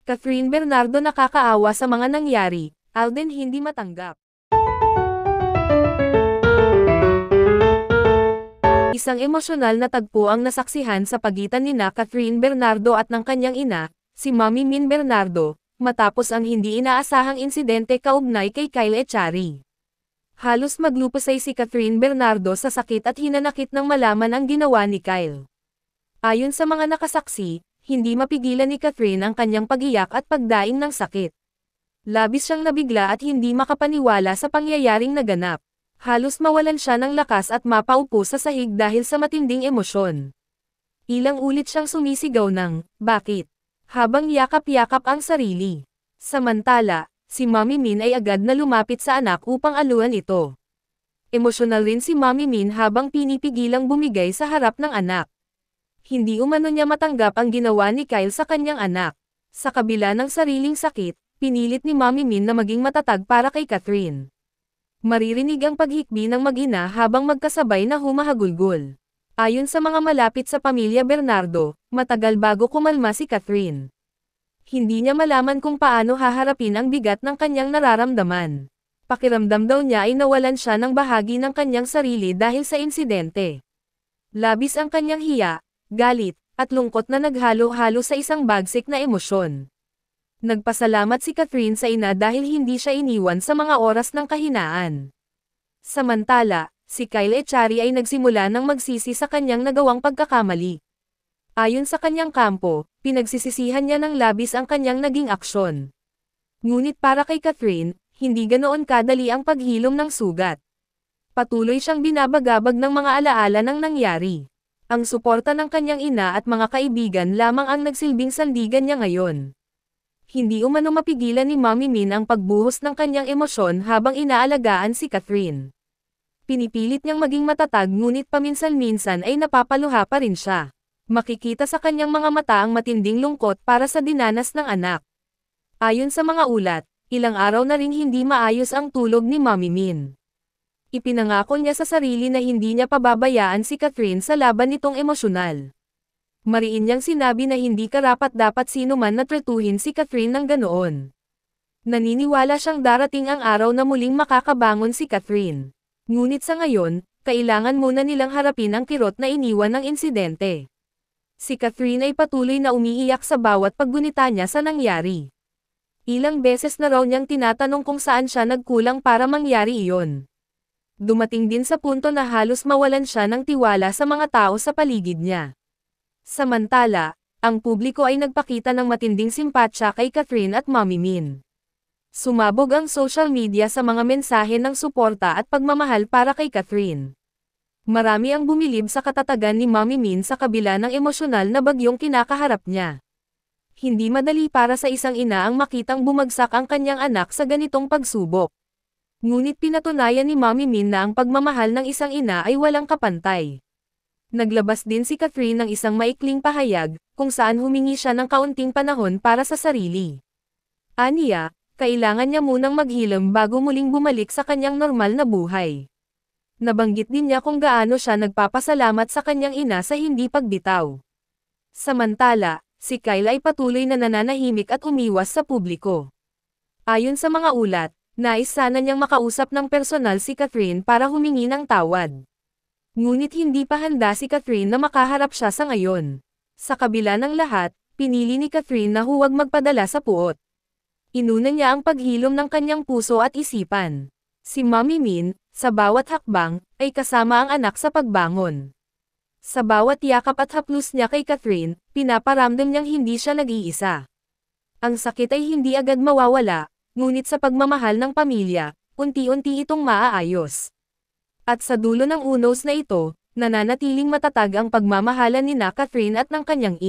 Catherine Bernardo nakakaawa sa mga nangyari, Alden hindi matanggap. Isang emosyonal na tagpo ang nasaksihan sa pagitan nina Catherine Bernardo at ng kanyang ina, si Mami Min Bernardo, matapos ang hindi inaasahang insidente kaugnay kay Kyle Echari. Halos maglupasay si Catherine Bernardo sa sakit at hinanakit nang malaman ang ginawa ni Kyle. Ayon sa mga nakasaksi, hindi mapigilan ni Catherine ang kanyang pag-iyak at pagdaing ng sakit. Labis siyang nabigla at hindi makapaniwala sa pangyayaring naganap. Halos mawalan siya ng lakas at mapaupo sa sahig dahil sa matinding emosyon. Ilang ulit siyang sumisigaw ng, "Bakit?" habang yakap-yakap ang sarili. Samantala, si Mami Min ay agad na lumapit sa anak upang aluan ito. Emosyonal rin si Mami Min habang pinipigilang bumigay sa harap ng anak. Hindi umano niya matanggap ang ginawa ni Kyle sa kanyang anak. Sa kabila ng sariling sakit, pinilit ni Mami Min na maging matatag para kay Catherine. Maririnig ang paghikbi ng mag-ina habang magkasabay na humahagulgol. Ayon sa mga malapit sa pamilya Bernardo, matagal bago kumalma si Catherine. Hindi niya malaman kung paano haharapin ang bigat ng kanyang nararamdaman. Pakiramdam daw niya ay nawalan siya ng bahagi ng kanyang sarili dahil sa insidente. Labis ang kanyang hiya, galit, at lungkot na naghalo-halo sa isang bagsik na emosyon. Nagpasalamat si Catherine sa ina dahil hindi siya iniwan sa mga oras ng kahinaan. Samantala, si Kyle Echari ay nagsimula ng magsisi sa kanyang nagawang pagkakamali. Ayon sa kanyang kampo, pinagsisisihan niya ng labis ang kanyang naging aksyon. Ngunit para kay Catherine, hindi ganoon kadali ang paghilom ng sugat. Patuloy siyang binabagabag ng mga alaala ng nangyari. Ang suporta ng kanyang ina at mga kaibigan lamang ang nagsilbing sandigan niya ngayon. Hindi umano mapigilan ni Mami Min ang pagbuhos ng kanyang emosyon habang inaalagaan si Catherine. Pinipilit niyang maging matatag ngunit paminsan-minsan ay napapaluha pa rin siya. Makikita sa kanyang mga mata ang matinding lungkot para sa dinanas ng anak. Ayon sa mga ulat, ilang araw na ring hindi maayos ang tulog ni Mami Min. Ipinangako niya sa sarili na hindi niya pababayaan si Catherine sa laban nitong emosyonal. Mariin niyang sinabi na hindi karapat-dapat sino man na tretuhin si Catherine ng ganoon. Naniniwala siyang darating ang araw na muling makakabangon si Catherine. Ngunit sa ngayon, kailangan muna nilang harapin ang kirot na iniwan ng insidente. Si Catherine ay patuloy na umiiyak sa bawat paggunita niya sa nangyari. Ilang beses na raw niyang tinatanong kung saan siya nagkulang para mangyari iyon. Dumating din sa punto na halos mawalan siya ng tiwala sa mga tao sa paligid niya. Samantala, ang publiko ay nagpakita ng matinding simpatsya kay Catherine at Mami Min. Sumabog ang social media sa mga mensahe ng suporta at pagmamahal para kay Catherine. Marami ang bumilib sa katatagan ni Mami Min sa kabila ng emosyonal na bagyong kinakaharap niya. Hindi madali para sa isang ina ang makitang bumagsak ang kanyang anak sa ganitong pagsubok. Ngunit pinatunayan ni Mami Min na ang pagmamahal ng isang ina ay walang kapantay. Naglabas din si Catherine ng isang maikling pahayag, kung saan humingi siya ng kaunting panahon para sa sarili. Aniya, kailangan niya munang maghilom bago muling bumalik sa kanyang normal na buhay. Nabanggit din niya kung gaano siya nagpapasalamat sa kanyang ina sa hindi pagbitaw. Samantala, si Kyle ay patuloy na nananahimik at umiwas sa publiko. Ayon sa mga ulat, nais sana niyang makausap ng personal si Catherine para humingi ng tawad. Ngunit hindi pa handa si Catherine na makaharap siya sa ngayon. Sa kabila ng lahat, pinili ni Catherine na huwag magpadala sa puot. Inuna niya ang paghilom ng kanyang puso at isipan. Si Mami Min, sa bawat hakbang, ay kasama ang anak sa pagbangon. Sa bawat yakap at haplos niya kay Catherine, pinaparamdam niyang hindi siya nag-iisa. Ang sakit ay hindi agad mawawala, ngunit sa pagmamahal ng pamilya, unti-unti itong maaayos. At sa dulo ng unos na ito, nananatiling matatag ang pagmamahalan nina Catherine at ng kanyang